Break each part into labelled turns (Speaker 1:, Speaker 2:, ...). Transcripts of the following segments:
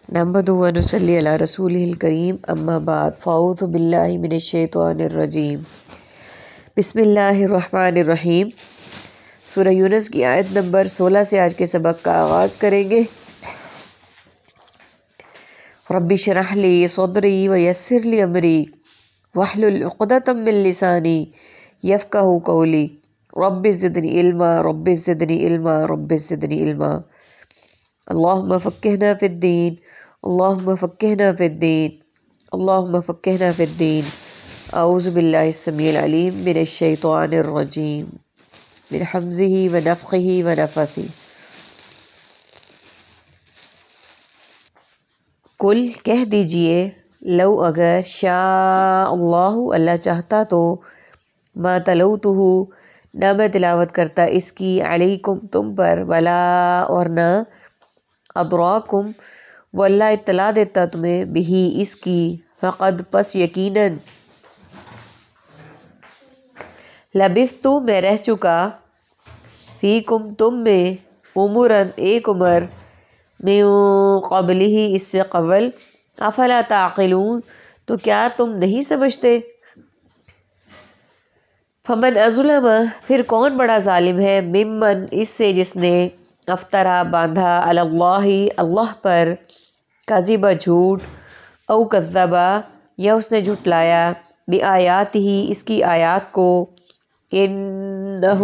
Speaker 1: نحمدہ و نصلی علی رسولہ الکریم اما بعد فاعوذ باللہ من الشیطان الرجیم بسم اللہ الرحمن الرحیم۔ سورہ یونس کی آیت نمبر 16 سے آج کے سبق کا آغاز کریں گے۔ رب اشرح لی صدری ویسر لی امری واحلل عقدۃ من لسانی یفقہوا قولی رب زدنی علما رب زدنی علما رب زدنی علما۔ اللہم فقہنا فی الدین اللہم فقہنا فی الدین اللہم فقہنا فی الدین۔ اعوذ باللہ السمیع العلیم من الشیطان الرجیم من حمزہ ونفخہ ونفثہ۔ قل کہہ دیجئے، لو اگر شاء اللہ اللہ چاہتا تو، ما تلوتہ نہ میں تلاوت کرتا اس کی، علیکم تم پر، ولا اور نہ، ادراکم وہ اللہ اطلاع دیتا تمہیں، بہی اس کی، فقد پس یقیناً، لبثت میں رہ چکا، فیکم تم میں، عمراً ایک عمر، من قبلہ اس سے قبل، افلا تعقلون تو کیا تم نہیں سمجھتے؟ فمن اظلم پھر کون بڑا ظالم ہے، ممن اس سے جس نے، افطرا باندھا، علی اللہ اللہ پر، کذبا جھوٹ، او کذبا یا اس نے جھٹلایا، بآیاتہ اس کی آیات کو، انہ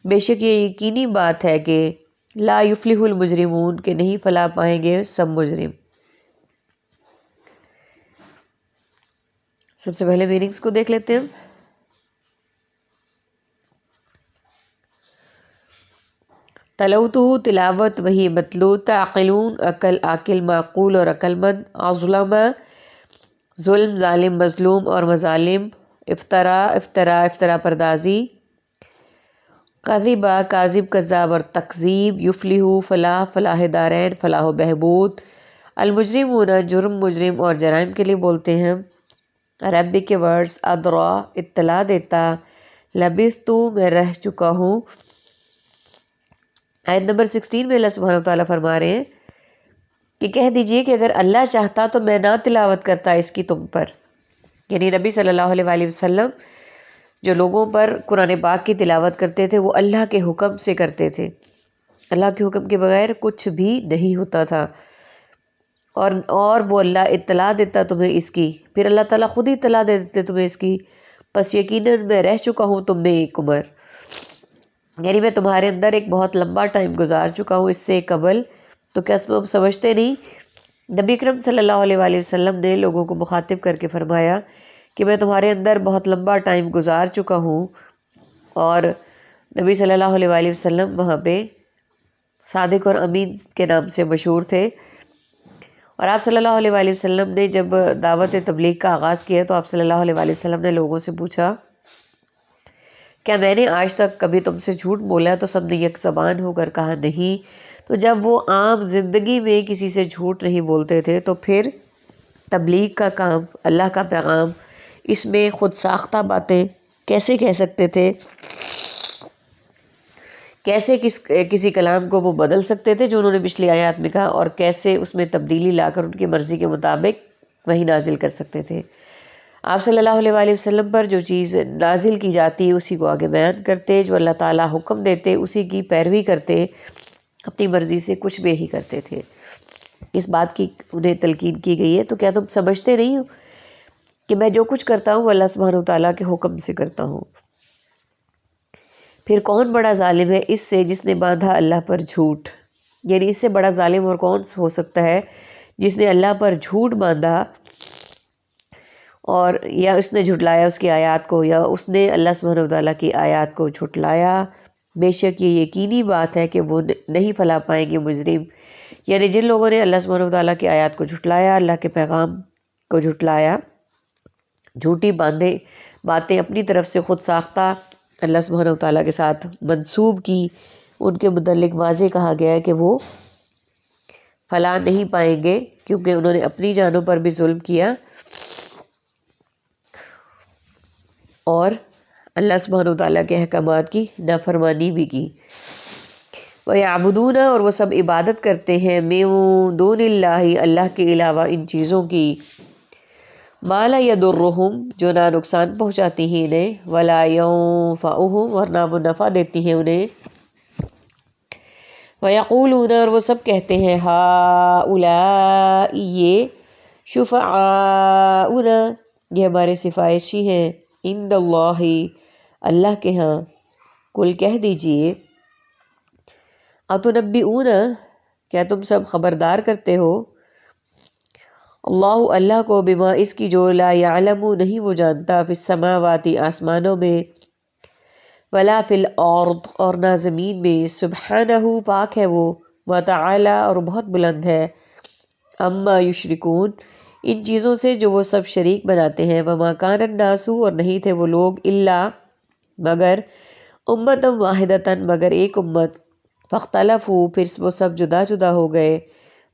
Speaker 1: بے شک یہ یقینی بات ہے کہ، لا یفلح المجرمون کہ نہیں فلاح پائیں گے سب مجرم۔ سب سے پہلے میننگز کو دیکھ لیتے ہیں۔ تلوتہ تلاوت وہی مطلوع، تعقلون عقل، عاقل معقول اور عقل مند، اظلم ظلم ظالم مظلوم اور مظالم، افطرا پردازی، کذبا کاذب کذاب اور تکذیب، یفلح فلاح دارین فلاح و بہبود، المجرمون جرم مجرم اور جرائم کے لیے بولتے ہیں۔ عربک کے ورڈز، ادرا اطلاع دیتا، لبثت میں رہ چکا ہوں۔ آیت نمبر 16 میں اللہ سبحانہ وتعالیٰ فرما رہے ہیں کہ کہہ دیجئے کہ اگر اللہ چاہتا تو میں نہ تلاوت کرتا اس کی تم پر، یعنی نبی صلی اللہ علیہ وآلہ وسلم جو لوگوں پر قرآن پاک کی تلاوت کرتے تھے وہ اللہ کے حکم سے کرتے تھے، اللہ کے حکم کے بغیر کچھ بھی نہیں ہوتا تھا، اور وہ اللہ اطلاع دیتا تمہیں اس کی، پھر اللہ تعالیٰ خود ہی اطلاع دے دیتے تمہیں اس کی، پس یقیناً میں رہ چکا ہوں تم میں ایک عمر، یعنی میں تمہارے اندر ایک بہت لمبا ٹائم گزار چکا ہوں اس سے قبل، تو کیا تم سمجھتے نہیں؟ نبی اکرم صلی اللہ علیہ وآلہ وسلم نے لوگوں کو مخاطب کر کے فرمایا کہ میں تمہارے اندر بہت لمبا ٹائم گزار چکا ہوں، اور نبی صلی اللہ علیہ وآلہ وسلم وہاں پہ صادق اور امین کے نام سے مشہور تھے، اور آپ صلی اللہ علیہ وآلہ وسلم نے جب دعوت تبلیغ کا آغاز کیا تو آپ صلی اللہ علیہ وآلہ وسلم نے لوگوں سے پوچھا، کیا میں نے آج تک کبھی تم سے جھوٹ بولا؟ تو سب نے یک زبان ہو کر کہا نہیں۔ تو جب وہ عام زندگی میں کسی سے جھوٹ نہیں بولتے تھے تو پھر تبلیغ کا کام، اللہ کا پیغام، اس میں خود ساختہ باتیں کیسے کہہ سکتے تھے؟ کیسے کسی کلام کو وہ بدل سکتے تھے جو انہوں نے پچھلی آیات میں کہا، اور کیسے اس میں تبدیلی لا کر ان کی مرضی کے مطابق وہی نازل کر سکتے تھے؟ آپ صلی اللہ علیہ وآلہ وسلم پر جو چیز نازل کی جاتی اسی کو آگے بیان کرتے، جو اللہ تعالیٰ حکم دیتے اسی کی پیروی کرتے، اپنی مرضی سے کچھ بھی نہیں کرتے تھے۔ اس بات کی انہیں تلقین کی گئی ہے، تو کیا تم سمجھتے نہیں ہو کہ میں جو کچھ کرتا ہوں اللہ سبحانہ وتعالیٰ کے حکم سے کرتا ہوں؟ پھر کون بڑا ظالم ہے اس سے جس نے باندھا اللہ پر جھوٹ، یعنی اس سے بڑا ظالم اور کون ہو سکتا ہے جس نے اللہ پر جھوٹ باندھا، اور یا اس نے جھٹلایا اس کی آیات کو، یا اس نے اللہ سبحانہ وتعالیٰ کی آیات کو جھٹلایا، بے شک یہ یقینی بات ہے کہ وہ نہیں فلاح پائیں گے مجرم، یعنی جن لوگوں نے اللہ سبحانہ وتعالیٰ کی آیات کو جھٹلایا، اللہ کے پیغام کو جھٹلایا، جھوٹی باتیں اپنی طرف سے خود ساختہ اللہ سبحانہ وتعالیٰ کے ساتھ منسوب کی، ان کے متعلق واضح کہا گیا ہے کہ وہ فلاح نہیں پائیں گے، کیونکہ انہوں نے اپنی جانوں پر بھی ظلم کیا اور اللہ سبحانہ وتعالیٰ کے احکامات کی نافرمانی بھی کی۔ وَيَعْبُدُونَ اور وہ سب عبادت کرتے ہیں مِن دون اللہ اللہ کے علاوہ ان چیزوں کی مَا لَا يَضُرُّهُمْ جو نہ نقصان پہنچاتی ہیں انہیں وَلَا يَنفَعُهُمْ اور نہ وہ نفع دیتی ہیں انہیں وَيَقُولُونَ اور وہ سب کہتے ہیں هَؤُلَاءِ یہ شُفَعَاؤُنَا یہ ہمارے سفارشی ہیں عند اللہ اللہ کے ہاں کل کہہ دیجئے اتنبئون کیا تم سب خبردار کرتے ہو اللہ اللہ کو بما اس کی جو لا یعلم نہیں وہ جانتا فی السماوات آسمانوں میں ولا فی الارض اور نہ زمین میں سبحانہ پاک ہے وہ وتعالی اور بہت بلند ہے اما یشرکون ان چیزوں سے جو وہ سب شریک بناتے ہیں وما کان الناس اور نہیں تھے وہ لوگ الا مگر امتم واحدتن مگر ایک امت فاختلفوا پھر وہ سب جدا جدا ہو گئے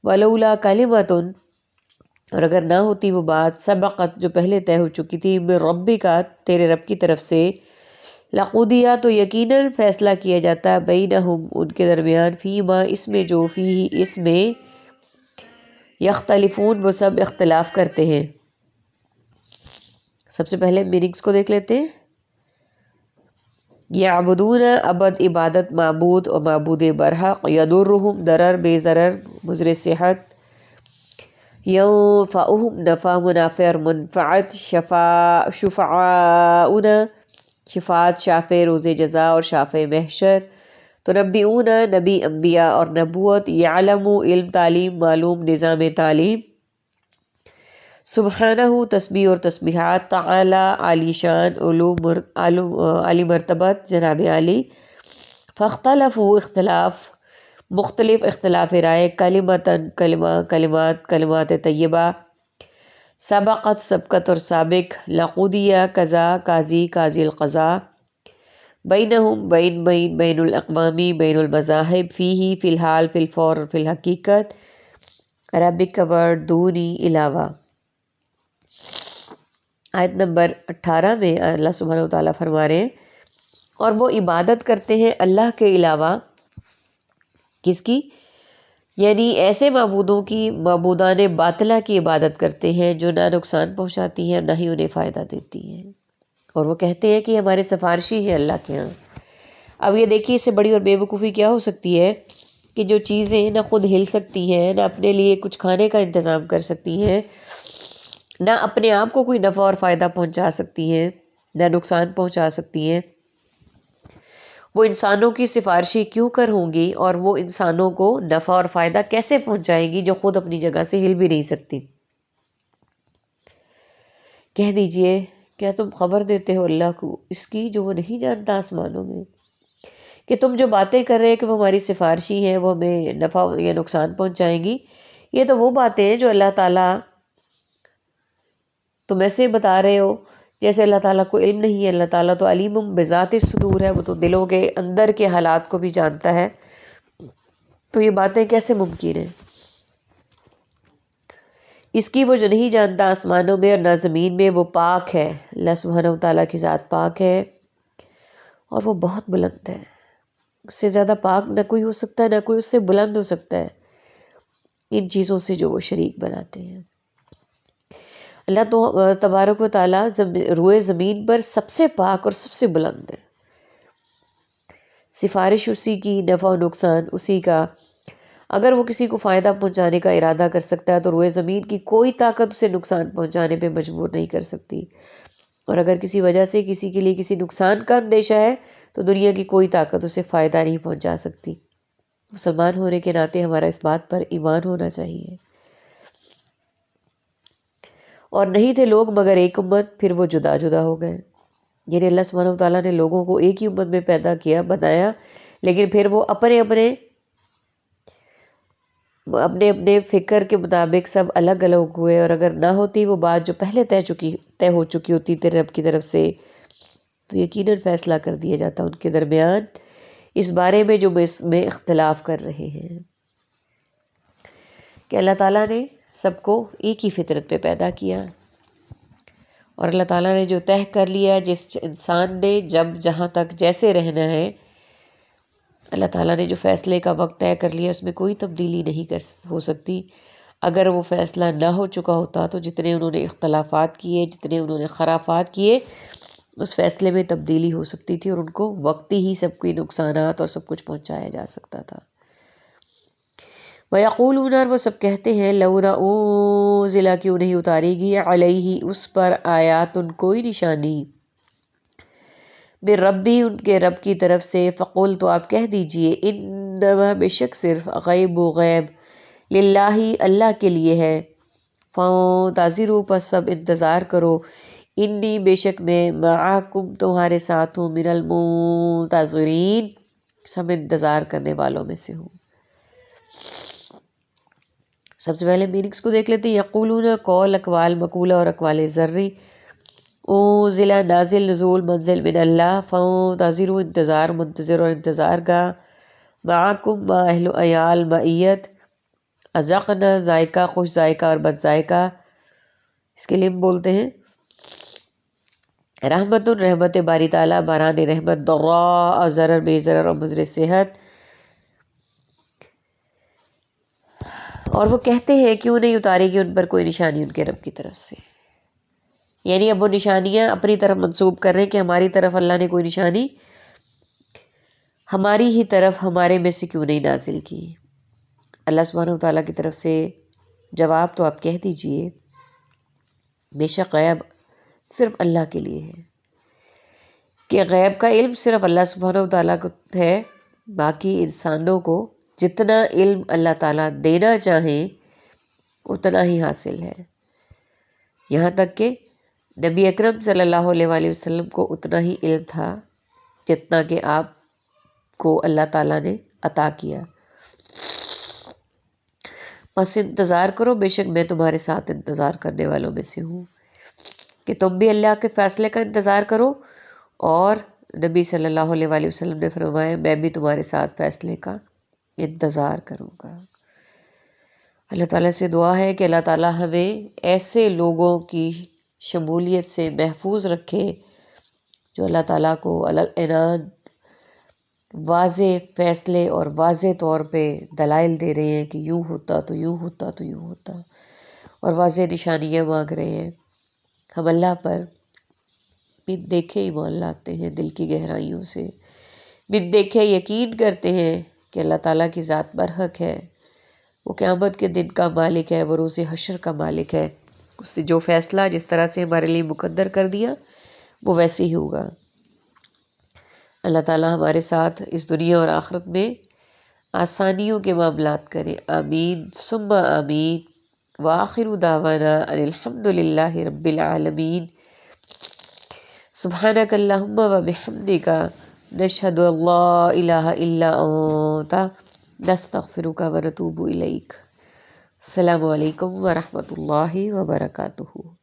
Speaker 1: ولولا کلمتن اور اگر نہ ہوتی وہ بات سبقت جو پہلے طے ہو چکی تھی من ربک تیرے رب کی طرف سے لقضی تو یقیناً فیصلہ کیا جاتا بینہم ان کے درمیان فیما اس میں جو فی اس میں یختلفون وہ سب اختلاف کرتے ہیں سب سے پہلے میننگز کو دیکھ لیتے ہیں یعبدون عبد عبادت معبود اور معبود برحق یضرہم ضرر بے ضرر مضر صحت ینفعہم نفع منافع اور منفعت شفعاؤنا شفاعت شافع روز جزا اور شافع محشر تنبئون نبی انبیاء اور نبوت یعلم علم تعلیم معلوم نظام تعلیم سبحانہ تسبیح اور تسبیحات تعالی عالی شان عالی مرتبت جناب عالی فاختلفوا اختلاف مختلف اختلاف رائے کلمتاً کلمات طیبہ سبقت سبقت اور سابق لقودیہ قضا قاضی القضاء بینہم بین الاقوامی بین المذاہب فیہی فی الحال فی الفور اور فی الحقیقت عربک کا ورڈ دونی علاوہ آیت نمبر 18 میں اللہ سبحانہ وتعالیٰ فرما رہے ہیں اور وہ عبادت کرتے ہیں اللہ کے علاوہ کس کی یعنی ایسے معبودوں کی معبودان باطلہ کی عبادت کرتے ہیں جو نہ نقصان پہنچاتی ہیں نہ ہی انہیں فائدہ دیتی ہیں اور وہ کہتے ہیں کہ ہمارے سفارشی ہیں اللہ کے ہاں اب یہ دیکھیے اس سے بڑی اور بے وقوفی کیا ہو سکتی ہے کہ جو چیزیں نہ خود ہل سکتی ہیں نہ اپنے لیے کچھ کھانے کا انتظام کر سکتی ہیں نہ اپنے آپ کو کوئی نفع اور فائدہ پہنچا سکتی ہیں نہ نقصان پہنچا سکتی ہیں وہ انسانوں کی سفارشی کیوں کر ہوں گی اور وہ انسانوں کو نفع اور فائدہ کیسے پہنچائیں گی جو خود اپنی جگہ سے ہل بھی نہیں سکتی کہہ دیجئے کیا تم خبر دیتے ہو اللہ کو اس کی جو وہ نہیں جانتا آسمانوں میں کہ تم جو باتیں کر رہے کہ وہ ہماری سفارشی ہیں وہ ہمیں نفع یا نقصان پہنچائیں گی یہ تو وہ باتیں ہیں جو اللہ تعالیٰ تم ایسے بتا رہے ہو جیسے اللہ تعالیٰ کو علم نہیں ہے اللہ تعالیٰ تو علیم بذات الصدور ہے وہ تو دلوں کے اندر کے حالات کو بھی جانتا ہے تو یہ باتیں کیسے ممکن ہیں اس کی وہ جو نہیں جانتا آسمانوں میں اور نہ زمین میں وہ پاک ہے اللہ سبحانہ وتعالیٰ کی ذات پاک ہے اور وہ بہت بلند ہے اس سے زیادہ پاک نہ کوئی ہو سکتا ہے نہ کوئی اس سے بلند ہو سکتا ہے ان چیزوں سے جو وہ شریک بناتے ہیں اللہ تو تبارک و تعالیٰ روئے زمین پر سب سے پاک اور سب سے بلند ہے سفارش اسی کی نفع و نقصان اسی کا اگر وہ کسی کو فائدہ پہنچانے کا ارادہ کر سکتا ہے تو روئے زمین کی کوئی طاقت اسے نقصان پہنچانے پہ مجبور نہیں کر سکتی اور اگر کسی وجہ سے کسی کے لیے کسی نقصان کا اندیشہ ہے تو دنیا کی کوئی طاقت اسے فائدہ نہیں پہنچا سکتی مسلمان ہونے کے ناطے ہمارا اس بات پر ایمان ہونا چاہیے اور نہیں تھے لوگ مگر ایک امت پھر وہ جدا جدا ہو گئے یعنی اللہ سبحانہ وتعالیٰ نے لوگوں کو ایک ہی امت میں پیدا کیا بنایا لیکن پھر وہ اپنے اپنے فکر کے مطابق سب الگ الگ ہوئے اور اگر نہ ہوتی وہ بات جو پہلے طے ہو چکی ہوتی تیرے رب کی طرف سے تو یقیناً فیصلہ کر دیا جاتا ان کے درمیان اس بارے میں جو اس میں اختلاف کر رہے ہیں کہ اللہ تعالیٰ نے سب کو ایک ہی فطرت پہ پیدا کیا اور اللہ تعالیٰ نے جو طے کر لیا جس انسان نے جب جہاں تک جیسے رہنا ہے اللہ تعالیٰ نے جو فیصلے کا وقت طے کر لیا اس میں کوئی تبدیلی نہیں ہو سکتی. اگر وہ فیصلہ نہ ہو چکا ہوتا تو جتنے انہوں نے اختلافات کیے، جتنے انہوں نے خرافات کیے، اس فیصلے میں تبدیلی ہو سکتی تھی اور ان کو وقتی ہی سب کوئی نقصانات اور سب کچھ پہنچایا جا سکتا تھا. وَيَقُولُونَ، اور وہ سب کہتے ہیں، لَوْلَا أُنزِلَ، کیوں نہیں اتاری گئی، علیہ اس پر، آیات کوئی نشانی، ربی ان کے رب کی طرف سے. فقول، تو آپ کہہ دیجئے، انما بے شک صرف، غیب و غیب، للہ اللہ کے لیے ہے. فانتظروا، پس سب انتظار کرو، انی بے شک میں، معاکم تمہارے ساتھ ہوں، من المنتظرین سب انتظار کرنے والوں میں سے ہوں. سب سے پہلے میننگس کو دیکھ لیتے ہیں. یقولون قول، اقوال مقولہ اور اقوال ذری. انزل نازل، نزول منزل، من اللہ. فانتظروا انتظار، منتظر اور انتظار کا. معاکم ما اہل عیال، معیت. ازقنا ذائقہ، خوش ذائقہ اور بد ذائقہ، اس کے لیے ہم بولتے ہیں. رحمت رحمت باری تعالیٰ، باران رحمت. ضراء ضرر، بے ضرر اور مضر صحت. اور وہ کہتے ہیں کیوں نہیں اتاری گی ان پر کوئی نشانی ان کے رب کی طرف سے. یعنی اب وہ نشانیاں اپنی طرف منسوب کر رہے ہیں کہ ہماری طرف اللہ نے کوئی نشانی ہماری ہی طرف ہمارے میں سے کیوں نہیں نازل کی. اللہ سبحانہ وتعالیٰ کی طرف سے جواب، تو آپ کہہ دیجئے، بے شک غیب صرف اللہ کے لیے ہے، کہ غیب کا علم صرف اللہ سبحانہ وتعالیٰ کو ہے. باقی انسانوں کو جتنا علم اللہ تعالیٰ دینا چاہیں اتنا ہی حاصل ہے. یہاں تک کہ نبی اکرم صلی اللہ علیہ وآلہ وسلم کو اتنا ہی علم تھا جتنا کہ آپ کو اللہ تعالیٰ نے عطا کیا. بس انتظار کرو، بے شک میں تمہارے ساتھ انتظار کرنے والوں میں سے ہوں. کہ تم بھی اللہ کے فیصلے کا انتظار کرو، اور نبی صلی اللہ علیہ وآلہ وسلم نے فرمایا میں بھی تمہارے ساتھ فیصلے کا انتظار کروں گا. اللہ تعالیٰ سے دعا ہے کہ اللہ تعالیٰ ہمیں ایسے لوگوں کی شمولیت سے محفوظ رکھے جو اللہ تعالیٰ کو العنان واضح فیصلے اور واضح طور پہ دلائل دے رہے ہیں کہ یوں ہوتا تو یوں ہوتا تو یوں ہوتا، اور واضح نشانیاں مانگ رہے ہیں. ہم اللہ پر بن دیکھے ایمان لاتے ہیں دل کی گہرائیوں سے، بن دیکھے یقین کرتے ہیں کہ اللہ تعالیٰ کی ذات برحق ہے، وہ قیامت کے دن کا مالک ہے، وہ روز حشر کا مالک ہے. اس نے جو فیصلہ جس طرح سے ہمارے لیے مقدر کر دیا وہ ویسے ہی ہوگا. اللہ تعالیٰ ہمارے ساتھ اس دنیا اور آخرت میں آسانیوں کے معاملات کرے. آمین ثم آمین. وآخر دعوانا ان الحمد للہ رب العالمین. سبحانک اللہم وبحمدک، نشہد ان لا الہ الا انت، نستغفرک ونتوب الیک. السلام علیکم ورحمۃ اللہ وبرکاتہ.